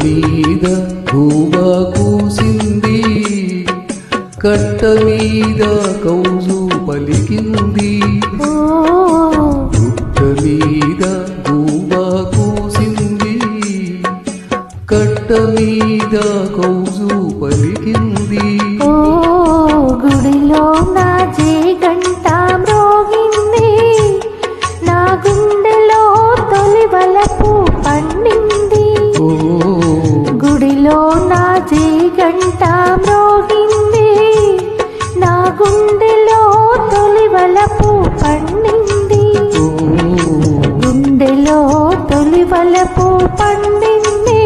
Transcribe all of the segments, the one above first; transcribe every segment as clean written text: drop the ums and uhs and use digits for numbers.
మీద గోవా కూసింది, కట్ట మీద కౌజు పలికింది. గుట్ట మీద గోవా కూసింది, కట్ట మీద కౌజు పలికింది. గుడిలో నా జేగంట మ్రోగింది, నా గుండెలో తొలి వలపు పండింది. గుడిలో నా జేగంట మ్రోగింది, నా గుండెలో తొలి వలపు పండింది. గుండెలో తొలి వలపు పండింది.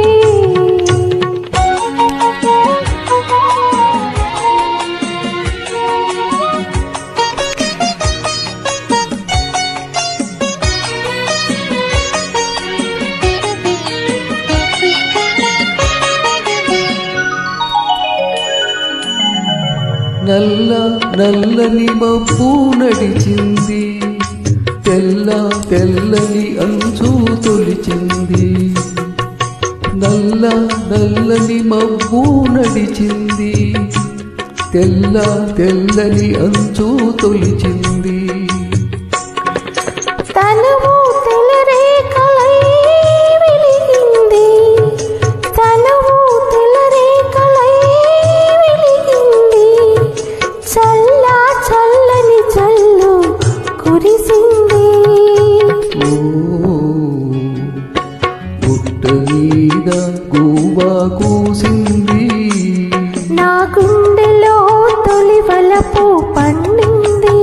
నల్ల నల్లని మబ్బు నడిచింది, తెల్ల తెల్లని అంచు తొలిచింది. నల్ల నల్లని మబ్బు నడిచింది, తెల్ల తెల్లని అంచు తొలిచింది. తనువు తెలరేకలై వెలిగింది, తనువు తెలరేకలై వెలిగింది. చల్ల చల్లని చల్లు కురిసింది. గుట్ట మీద గోవా కూసింది, నా గుండెలో తొలి వలపు పండింది.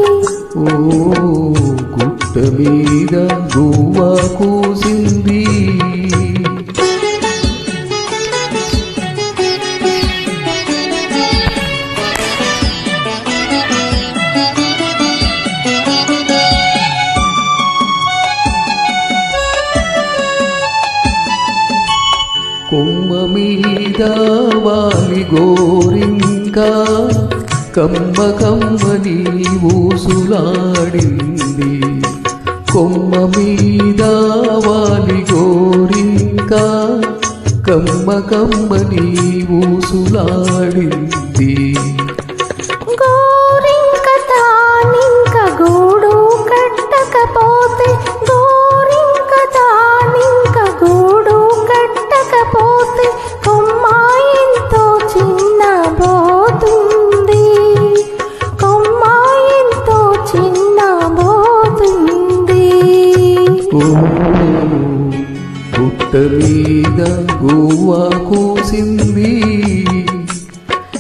గుట్ట మీద గోవా కూసింది. కొమ్మ మీద వాలి గోరింక, కమ్మ కమ్మని ఊసులాడింది. కొమ్మ మీద వాలి గోరింక, కమ్మ కమ్మని ఊసులాడింది. గోరింక తానింక గూడు కట్టకపోతే, గోరింక తానింక గూడు కట్టకపోతే, కొమ్మ ఎంతో చిన్నబోతుంది, కొమ్మ ఎంతో చిన్నబోతుంది. గుట్ట మీద గోవా కూసింది,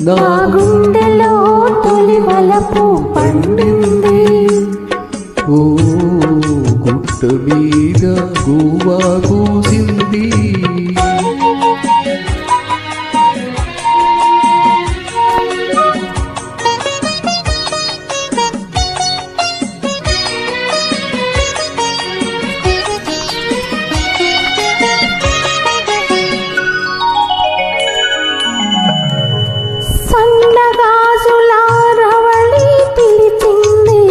నా గుండెలో తొలి వలపు పండింది. గుట్ట మీద గోవా కూసింది. సన్నగాజుల రవళి పిలిచింది,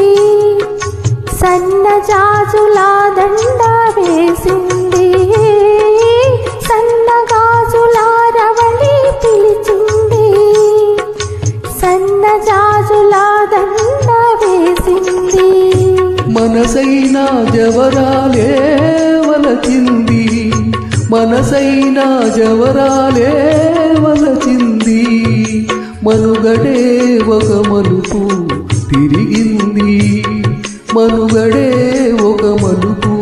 సన్నజాజుల దండ వేసింది. సన్నగాజుల రవళి పిలిచింది, సన్నజాజుల దండ వేసింది. మనసైనా జవరాలే వలచింది, మనసైనా జవరాలే వలచింది. మనుగడే ఒక మలుపు తిరిగింది, మనుగడే ఒక మలుపు